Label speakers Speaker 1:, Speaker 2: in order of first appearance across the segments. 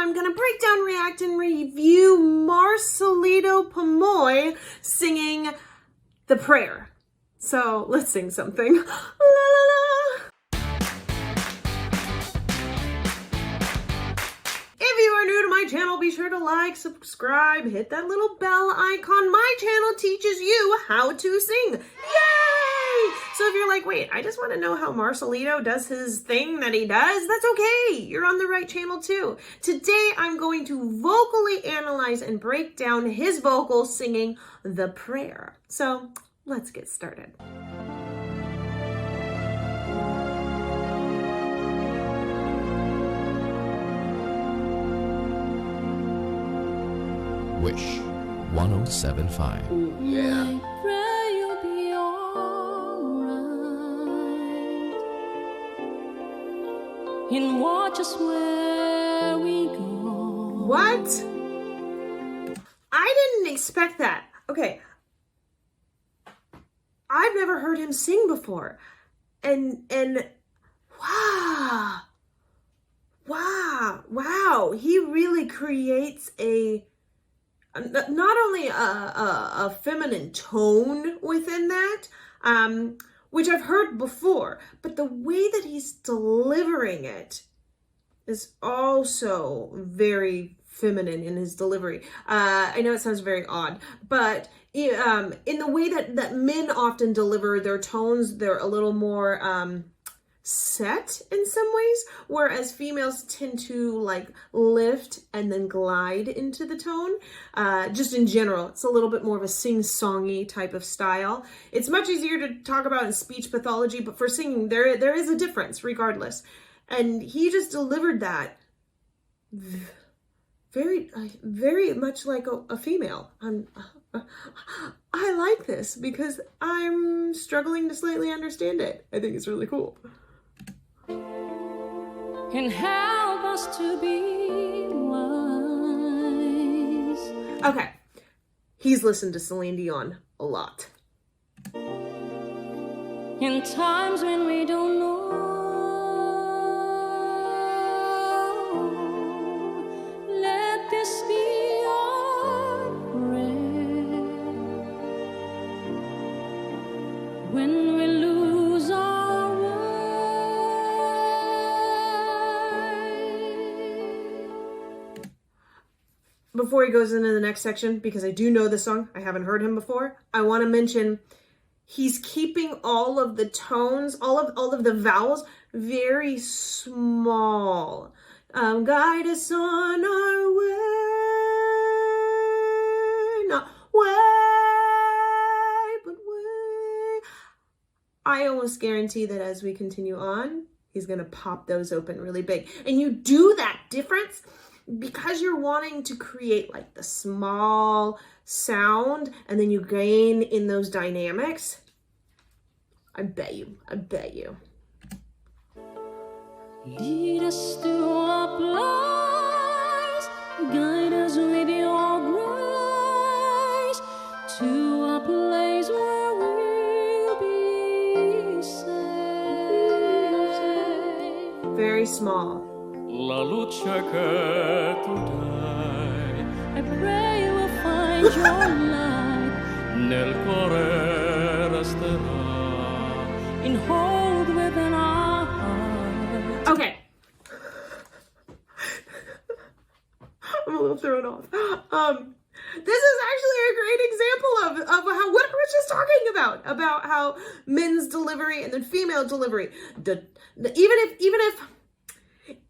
Speaker 1: I'm going to break down, react, and review Marcelito Pomoy singing The Prayer. So let's sing something. La, la, la. If you are new to my channel, be sure to like, subscribe, hit that little bell icon. My channel teaches you how to sing. Yay! So if you're like, wait, I just want to know how Marcelito does his thing that he does, that's okay. You're on the right channel too. Today, I'm going to vocally analyze and break down his vocals singing The Prayer. So let's get started.
Speaker 2: Wish 1075.
Speaker 1: Yeah.
Speaker 3: I pray you'll be alright and watch us where we go.
Speaker 1: What? I didn't expect that. Okay. I've never heard him sing before. And wow. He really creates not only a feminine tone within that, which I've heard before, but the way that he's delivering it is also very feminine in his delivery. I know it sounds very odd, but in the way that men often deliver their tones, they're a little more set in some ways, whereas females tend to like lift and then glide into the tone. Just in general, it's a little bit more of a sing-songy type of style. It's much easier to talk about in speech pathology, but for singing, there is a difference regardless. And he just delivered that very much like a female. I like this because I'm struggling to slightly understand it. I think it's really cool.
Speaker 3: And help us to be wise.
Speaker 1: Okay, he's listened to Celine Dion a lot.
Speaker 3: In times when we don't know, let this be our prayer. When we lose our way.
Speaker 1: Before he goes into the next section, because I do know this song, I haven't heard him before, I want to mention he's keeping all of the tones, all of the vowels very small. Guide us on our way, not way, but way. I almost guarantee that as we continue on, he's going to pop those open really big. And you do that difference because you're wanting to create like the small sound and then you gain in those dynamics. I bet you.
Speaker 3: Lead us to a place, guide us with your grace, to a place where we'll be safe.
Speaker 1: Very small.
Speaker 4: La luce che tu dai
Speaker 3: I pray you will find your light
Speaker 4: nel cuore resterà.
Speaker 3: and hold within our heart.
Speaker 1: Okay. I'm a little thrown off. This is actually a great example of how what I was just talking about how men's delivery and then female delivery.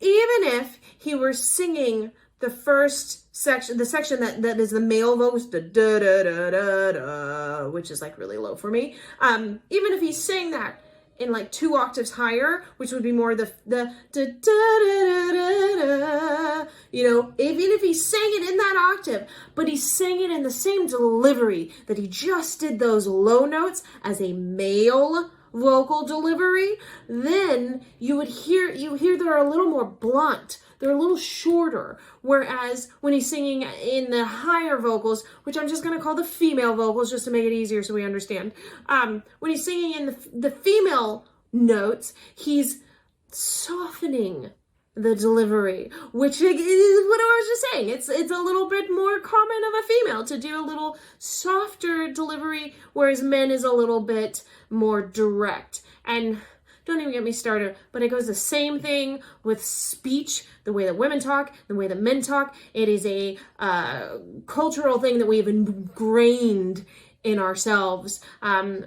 Speaker 1: Even if he were singing the first section, the section that is the male vocals, the da da da da da, which is like really low for me. Even if he sang that in like 2 octaves higher, which would be more the da da da da da, you know, even if he sang it in that octave, but he sang it in the same delivery that he just did those low notes as a male vocal delivery, then you hear they're a little more blunt. They're a little shorter. Whereas when he's singing in the higher vocals, which I'm just going to call the female vocals just to make it easier so we understand. When he's singing in the female notes, he's softening the delivery, which is what I was just saying. It's a little bit more common of a female to do a little softer delivery, whereas men is a little bit more direct. And don't even get me started, but it goes the same thing with speech, the way that women talk, the way that men talk. It is a cultural thing that we've ingrained in ourselves,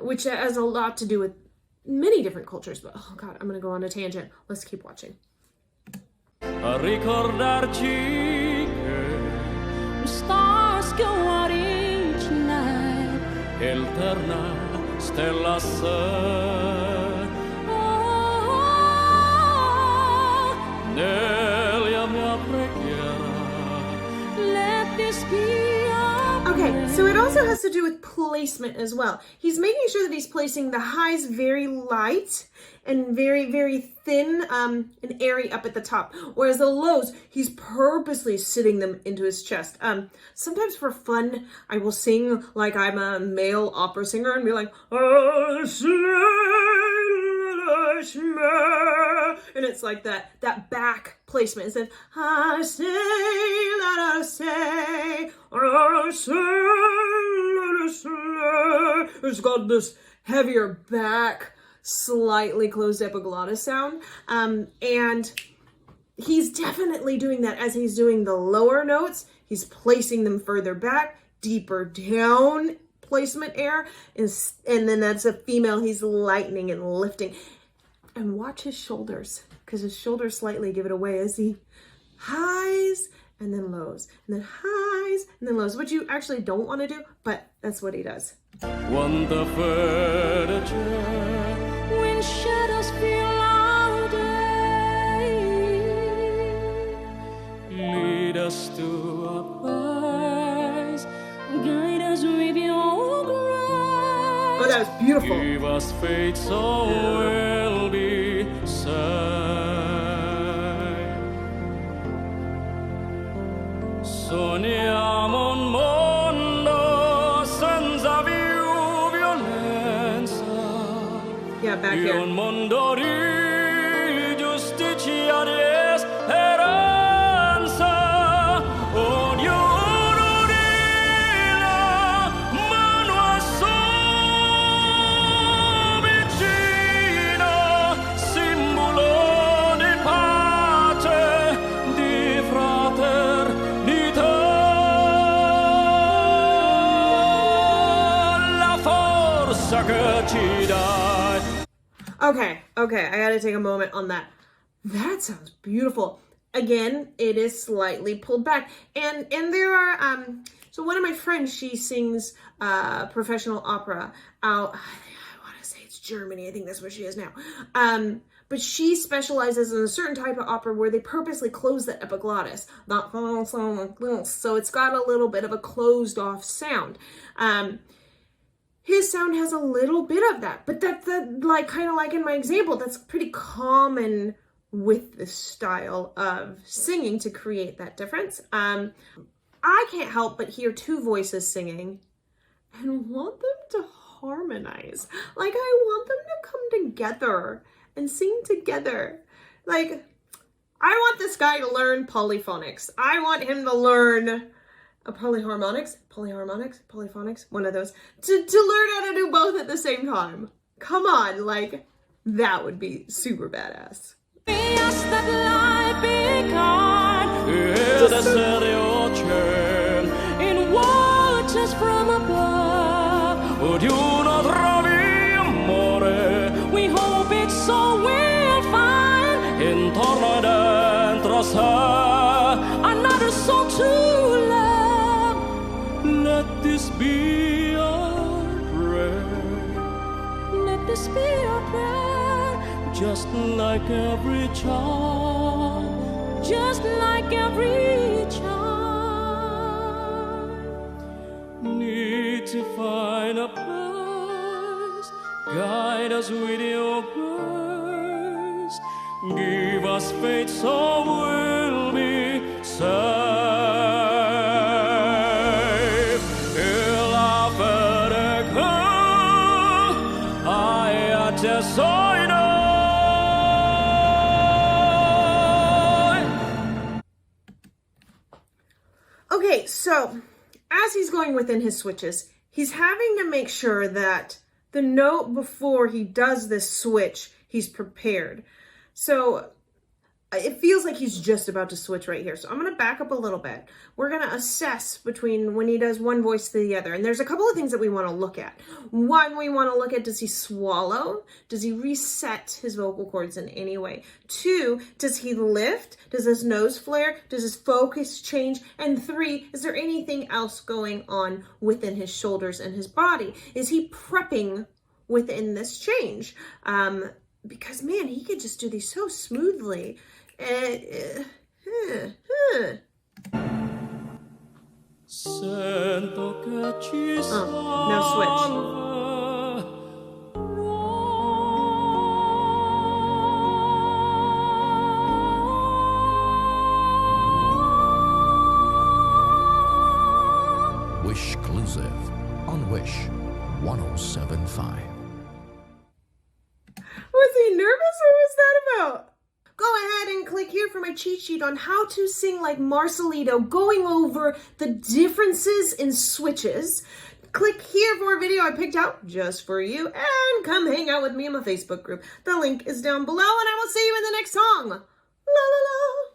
Speaker 1: which has a lot to do with many different cultures. But oh God, I'm gonna go on a tangent. Let's keep watching.
Speaker 4: A ricordarci che
Speaker 3: Stars go out each night.
Speaker 4: eterna stella sei
Speaker 3: Oh,
Speaker 4: nella mia preghiera.
Speaker 3: let this be our
Speaker 1: Okay, so it also has to do with placement as well. He's making sure that he's placing the highs very light and very, very thin and airy up at the top. Whereas the lows, he's purposely sitting them into his chest. Sometimes for fun, I will sing like I'm a male opera singer and be like, and it's like that back placement. It says, I say, let us say, it's got this heavier back, slightly closed epiglottis sound. And he's definitely doing that as he's doing the lower notes. He's placing them further back, deeper down placement air. And then that's a female, he's lightening and lifting. And watch his shoulders, because his shoulders slightly give it away as he highs and then lows, and then highs and then lows, which you actually don't want to do, but that's what he does.
Speaker 4: Quanta fede c'è
Speaker 3: when shadows fill our day.
Speaker 4: lead us to a place.
Speaker 3: Guide us with your grace.
Speaker 1: Oh, that was beautiful.
Speaker 4: Give us faith so we'll be saved. Sogniamo un mondo senza più violenza.
Speaker 1: Yeah, back
Speaker 4: Un
Speaker 1: here.
Speaker 4: mondo di giustizia, di speranza. Ognuno dia mano a sua vicina, simbolo di pace, di fraternità. La forza che ci dai.
Speaker 1: Okay, I gotta take a moment on that. That sounds beautiful. Again, it is slightly pulled back. And there are, so one of my friends, she sings professional opera out, I want to say it's Germany, I think that's where she is now. But she specializes in a certain type of opera where they purposely close the epiglottis. So it's got a little bit of a closed off sound. His sound has a little bit of that, but that's like kind of like in my example, that's pretty common with this style of singing to create that difference. I can't help but hear two voices singing and want them to harmonize. Like I want them to come together and sing together. Like I want this guy to learn polyphonics. I want him to learn polyphonics, one of those, to learn how to do both at the same time. Come on, like, that would be super badass.
Speaker 3: Yes, that light be kind.
Speaker 4: Ed essere ocean,
Speaker 3: In waters from above.
Speaker 4: ognuno trovi amore
Speaker 3: We hope it's so we'll find
Speaker 4: intorno e dentro sé.
Speaker 3: another soul to love.
Speaker 4: Let this be our prayer,
Speaker 3: Let this be our prayer.
Speaker 4: just like every child.
Speaker 3: Just like every child.
Speaker 4: Need to find a place, guide us with your grace, give us faith so we'll be saved. E la fede che hai acceso in noi
Speaker 1: Okay, so as he's going within his switches, he's having to make sure that the note before he does this switch, he's prepared. So it feels like he's just about to switch right here. So I'm going to back up a little bit. We're going to assess between when he does one voice to the other. And there's a couple of things that we want to look at. One, we want to look at, does he swallow? Does he reset his vocal cords in any way? Two, does he lift? Does his nose flare? Does his focus change? And three, is there anything else going on within his shoulders and his body? Is he prepping within this change? Because man, he could just do these so smoothly.
Speaker 4: Sento che ci
Speaker 1: No switch.
Speaker 2: Wishclusive on Wish 107.5.
Speaker 1: Was he nervous? What was that about? Go ahead and click here for my cheat sheet on how to sing like Marcelito, going over the differences in switches. Click here for a video I picked out just for you, and come hang out with me in my Facebook group. The link is down below, and I will see you in the next song. La la la.